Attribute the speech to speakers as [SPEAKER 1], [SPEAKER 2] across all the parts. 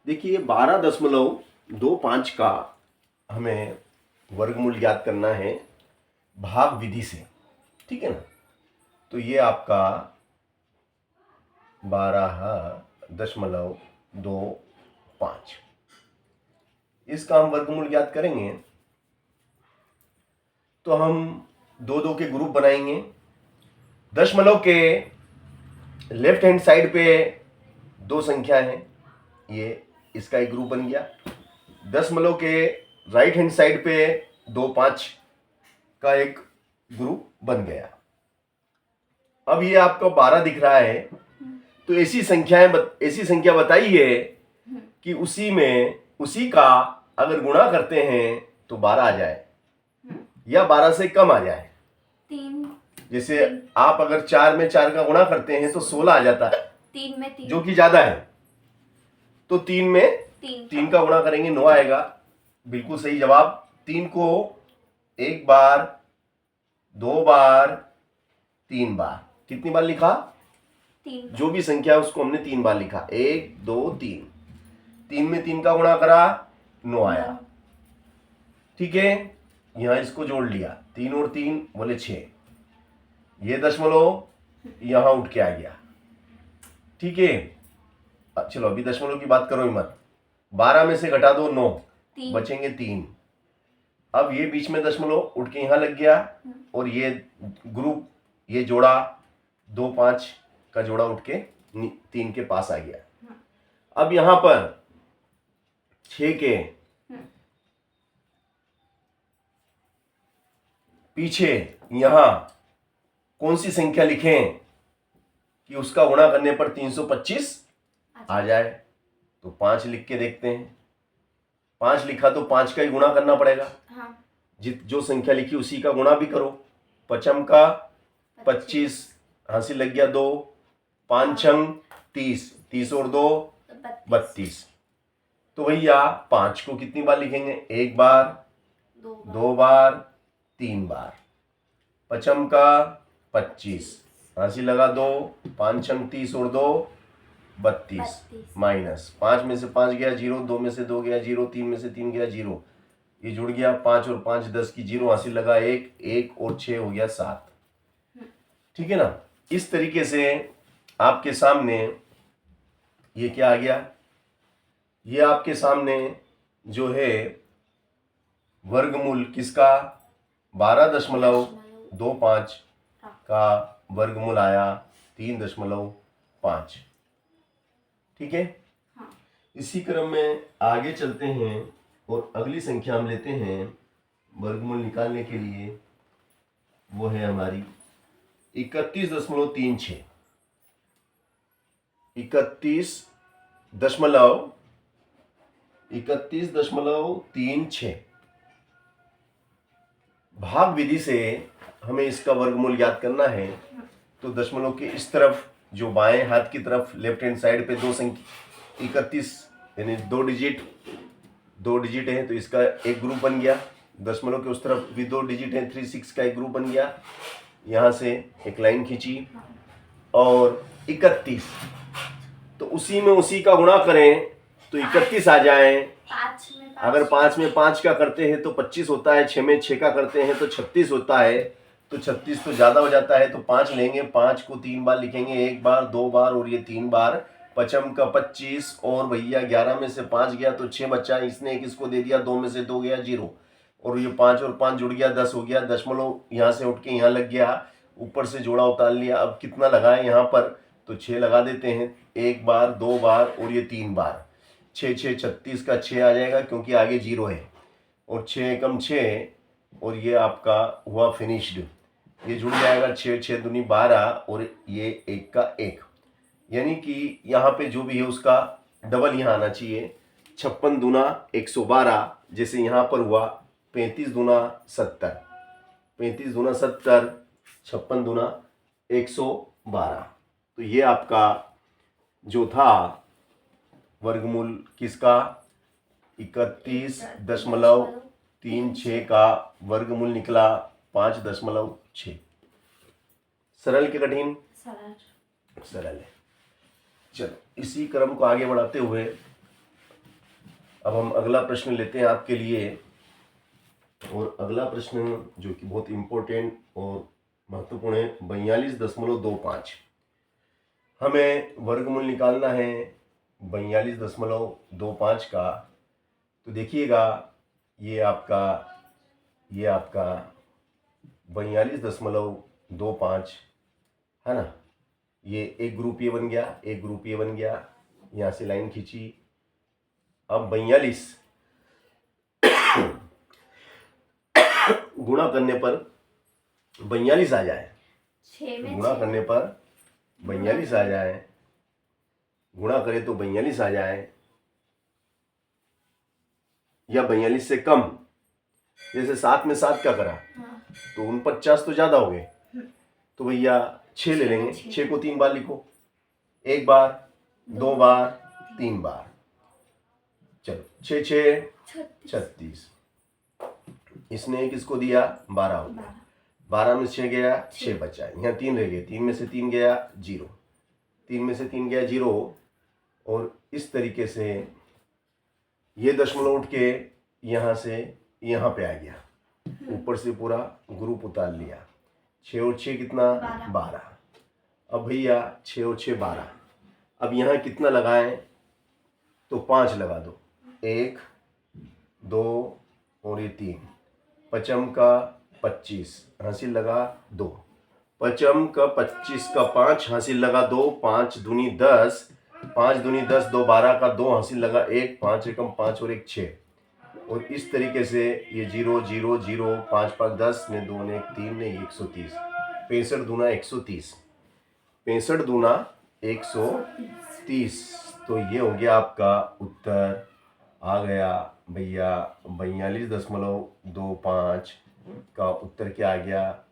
[SPEAKER 1] देखिए 12.25 का हमें वर्गमूल ज्ञात करना है भाग विधि से, ठीक है ना। तो ये आपका 12.25 इसका हम वर्गमूल ज्ञात करेंगे। तो हम दो दो के ग्रुप बनाएंगे। दशमलव के लेफ्ट हैंड साइड पे दो संख्या है, ये इसका एक ग्रुप बन गया। दशमलव के राइट हैंड साइड पे 2-5 का एक ग्रुप बन गया। अब ये आपका 12 दिख रहा है, तो ऐसी संख्या बताइए कि उसी का अगर गुणा करते हैं तो 12 आ जाए या 12 से कम आ जाए।
[SPEAKER 2] 3
[SPEAKER 1] जैसे आप अगर 4 में 4 का गुणा करते हैं तो 16 आ जाता है,
[SPEAKER 2] 3 में 3
[SPEAKER 1] जो कि ज्यादा है। तो 3 में 3 का गुणा करेंगे 9 आएगा। बिल्कुल सही जवाब। 3 को एक बार, 2 बार, 3 बार, कितनी बार लिखा?
[SPEAKER 2] 3।
[SPEAKER 1] जो भी संख्या है उसको हमने 3 बार लिखा। 1 2 3। 3 में 3 का गुणा करा 9 आया, ठीक है। यहां इसको जोड़ लिया, 3 और 3 बोले 6। ये दशमलव यहां उठ के आ गया, ठीक है। चलो अभी दशमलव की बात करो ही मत। 12 में से घटा दो 9, बचेंगे 3। अब ये बीच में दशमलव उठ के यहां लग गया और ये ग्रुप, ये जोड़ा 2-5 का जोड़ा उठ के 3 के पास आ गया। अब यहां पर 6 के पीछे यहां कौन सी संख्या लिखें कि उसका गुणा करने पर 325 आ जाए? तो 5 लिख के देखते हैं। 5 लिखा तो 5 का ही गुणा करना पड़ेगा।
[SPEAKER 2] हाँ।
[SPEAKER 1] जो संख्या लिखी उसी का गुणा भी करो। 5 का 25, हासिल लग गया 2, 5 छंग 30, 30 और 2 32। तो भैया 5 को कितनी बार लिखेंगे? 1 बार, 2 बार, 3 बार। 5 का 25, हासिल लगा 2, 5 छंग 30 और 2 32, माइनस 5 में से 5 गया 0, 2 में से 2 गया 0, 3 में से 3 गया 0, ये जुड़ गया 5 और 5 10 की 0, हासिल लगा 1, 1 और 6 हो गया 7, ठीक है ना। इस तरीके से आपके सामने ये क्या आ गया? ये आपके सामने जो है वर्गमूल किसका? 12.25 का वर्गमूल आया 3.5, ठीक है।
[SPEAKER 2] हाँ।
[SPEAKER 1] इसी क्रम में आगे चलते हैं और अगली संख्या हम लेते हैं वर्गमूल निकालने के लिए। वो है हमारी 31.36। 31.36 भाग विधि से हमें इसका वर्गमूल ज्ञात करना है। तो दशमलव के इस तरफ जो बाएं हाथ की तरफ लेफ्ट हैंड साइड पे दो संख्या 31 यानी 2 डिजिट है, तो इसका एक ग्रुप बन गया। दशमलव के उस तरफ भी 2 डिजिट है, 36 का एक ग्रुप बन गया। यहाँ से एक लाइन खींची और 31, तो उसी का गुणा करें तो 31 आ जाए। अगर 5 में 5 का करते हैं तो 25 होता है, 6 में 6 का करते हैं तो 36 होता है। तो 36 तो ज्यादा हो जाता है, तो 5 लेंगे। 5 को 3 बार लिखेंगे, 1 बार, 2 बार और ये 3 बार। 5 का 25 और भैया 11 में से 5 गया तो 6 बचा, इसने एक इसको दे दिया, 2 में से 2 गया 0 और ये 5 और 5 जुड़ गया 10 हो गया। दशमलव यहाँ से उठ के यहाँ लग गया, ऊपर से जोड़ा उतार लिया। अब कितना लगाए यहाँ पर? तो 6 लगा देते हैं, 1 बार, 2 बार और ये 3 बार। 6 6 36 का 6 आ जाएगा क्योंकि आगे 0 है, और 6 एकम 6 और ये आपका हुआ फिनिश्ड। ये जुड़ जाएगा 6 6 दूनी 12 और ये 1 का 1, यानी कि यहाँ पे जो भी है उसका डबल यहाँ आना चाहिए। 56 दूना 112, जैसे यहाँ पर हुआ 35 दूना 70, 35 दूना 70, 56 दूना 112। तो ये आपका जो था वर्गमूल किसका? 31.36 का वर्गमूल निकला 5.6। सरल के कठिन? सरल है। चलो इसी क्रम को आगे बढ़ाते हुए अब हम अगला प्रश्न लेते हैं आपके लिए, और अगला प्रश्न जो कि बहुत इम्पोर्टेंट और महत्वपूर्ण है, 42.25। हमें वर्गमूल निकालना है 42.25 का। तो देखिएगा, ये आपका 42.25 है ना। ये एक ग्रुप ये बन गया, एक ग्रुप ये बन गया, यहाँ से लाइन खींची। अब 42 गुणा करने पर 42 आ जाए,
[SPEAKER 2] 6 में
[SPEAKER 1] गुणा
[SPEAKER 2] 6
[SPEAKER 1] करने पर 42 आ जाए, गुणा करें तो 42 आ जाए, या 42 से कम। जैसे 7 में 7 क्या करा,
[SPEAKER 2] हाँ,
[SPEAKER 1] तो 49 तो ज्यादा हो गए, तो भैया 6 ले लेंगे। 6 को 3 बार लिखो, 1 बार, 2 बार, 3 बार। चलो 6 6 36। इसने किसको दिया, 12 हो गया। 12 में 6 गया, 6 बचा, यहाँ 3 रह गए, 3 में से 3 गया 0, 3 में से 3 गया 0। और इस तरीके से ये दशमलव उठ के यहाँ से यहाँ पे आ गया, ऊपर से पूरा ग्रुप उतार लिया। 6 और 6 कितना, 12। अब भैया 6 और 6 12। अब यहाँ कितना लगाएं, तो 5 लगा दो, 1 2 और ये 3। पचम का 25 हासिल लगा 2, पचम का 25 का 5 हासिल लगा 2, 5 दूनी 10, 5 दूनी 10, 2 12 का 2 हासिल लगा 1, 5 एकम 5 और 1 6। और इस तरीके से ये 0 0 0, 5 5 10 ने 2 ने 1 3 ने 130। 65 दूना 130, 65 दूना 130। तो ये हो गया आपका उत्तर, आ गया भैया 42.25 का उत्तर क्या आ गया,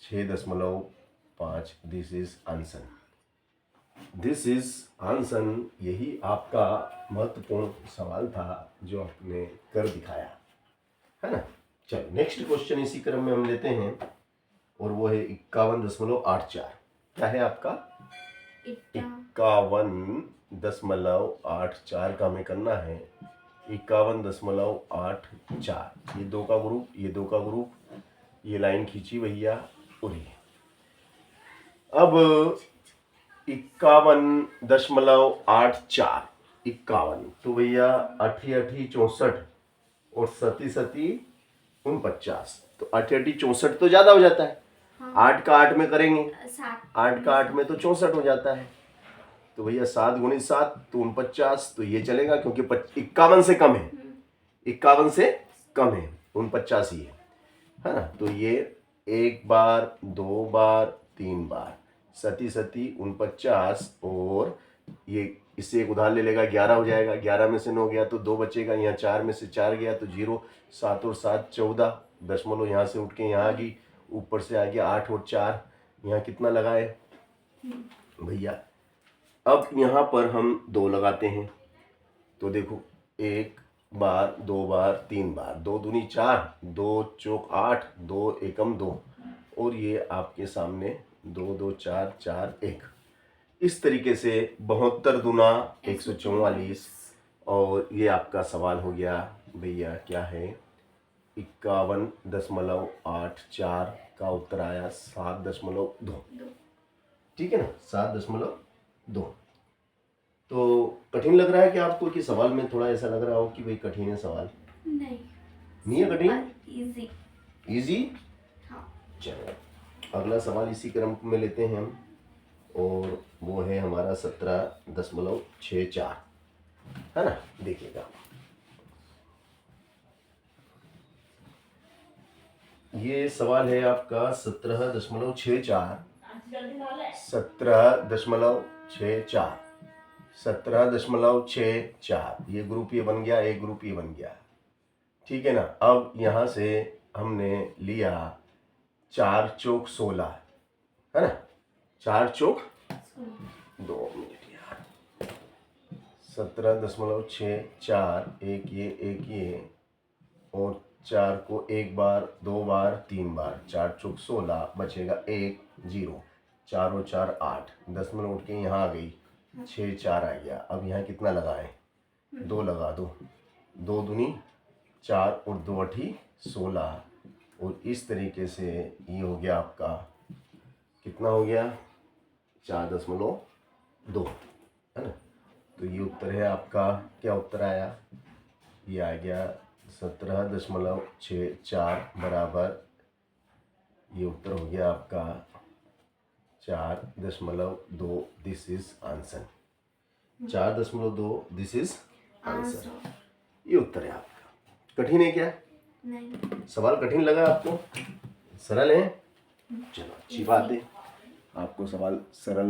[SPEAKER 1] 6.5। This is answer, this is answer. यही आपका महत्वपूर्ण सवाल था जो आपने कर दिखाया है ना। चलो नेक्स्ट क्वेश्चन इसी क्रम में हम लेते हैं, और वो है 51.84। क्या है आपका, 51.84 का हमें करना है। 51.84, ये दो का ग्रुप, ये दो का ग्रुप, ये लाइन खींची भैया, उड़ी। अब 51.84, 51, तो भैया 8 8 64 और 7 7 49। तो 8 8 64 तो ज्यादा हो जाता है, 8 का 8 में करेंगे, 8 का 8 में तो 64 हो जाता है। तो भैया 7 गुणित 7 तो 49, तो ये चलेगा क्योंकि 51 से कम है, 51 से कम है, 49 ही है ना। तो ये 1 बार, 2 बार, 3 बार, 7 7 49, और ये इससे एक उधार ले लेगा, 11 हो जाएगा। 11 में से 9 गया तो 2 बचेगा, यहाँ 4 में से 4 गया तो 0, 7 और 7 14, दशमलव यहाँ से उठ के यहाँ आ गई, ऊपर से आ गया 8 और 4, यहाँ कितना लगाए भैया। अब यहाँ पर हम 2 लगाते हैं, तो देखो 1 बार, 2 बार, 3 बार, 2 दूनी 4, 2 चौक 8, 2 एकम 2, और ये आपके सामने 2 2 4 4 1। इस तरीके से 72 दूना 144। और ये आपका सवाल हो गया भैया, क्या है, 51.84 का उत्तर आया 7.2। ठीक है ना, 7.2। तो कठिन लग रहा है कि आपको, कि सवाल में थोड़ा ऐसा लग रहा हो कि भाई कठिन है सवाल? नहीं है कठिन,
[SPEAKER 2] इजी।
[SPEAKER 1] इजी।
[SPEAKER 2] हाँ,
[SPEAKER 1] चलो अगला सवाल इसी क्रम में लेते हैं हम, और वो है हमारा 17.64 है ना। देखिएगा, ये सवाल है आपका 17.64, 17.64, 17.64। ये ग्रुप ये बन गया, एक ग्रुप ये बन गया, ठीक है ना। अब यहाँ से हमने लिया 4 चौक 16 है ना, 4 चौक 2 मिनट यार, 17.64, एक ये, और 4 को 1 बार, 2 बार, 3 बार, 4 चौक 16, बचेगा 1 0, 4 और 4 8, दशमलव उठ के यहाँ आ गई, 6 4 आ गया। अब यहाँ कितना लगाएं, 2 लगा दो, 2 दूनी 4 और 2 अठी 16, और इस तरीके से ये हो गया आपका, कितना हो गया, 4.2, है ना। तो ये उत्तर है आपका, क्या उत्तर आया, ये आ गया 17.64 बराबर, ये उत्तर हो गया आपका 4.2। This is answer, 4.2 this is answer.
[SPEAKER 2] Answer.
[SPEAKER 1] ये उत्तर है आपका। कठिन है क्या,
[SPEAKER 2] नहीं।
[SPEAKER 1] सवाल कठिन लगा आपको, सरल है, चलो अच्छी बात है, आपको सवाल सरल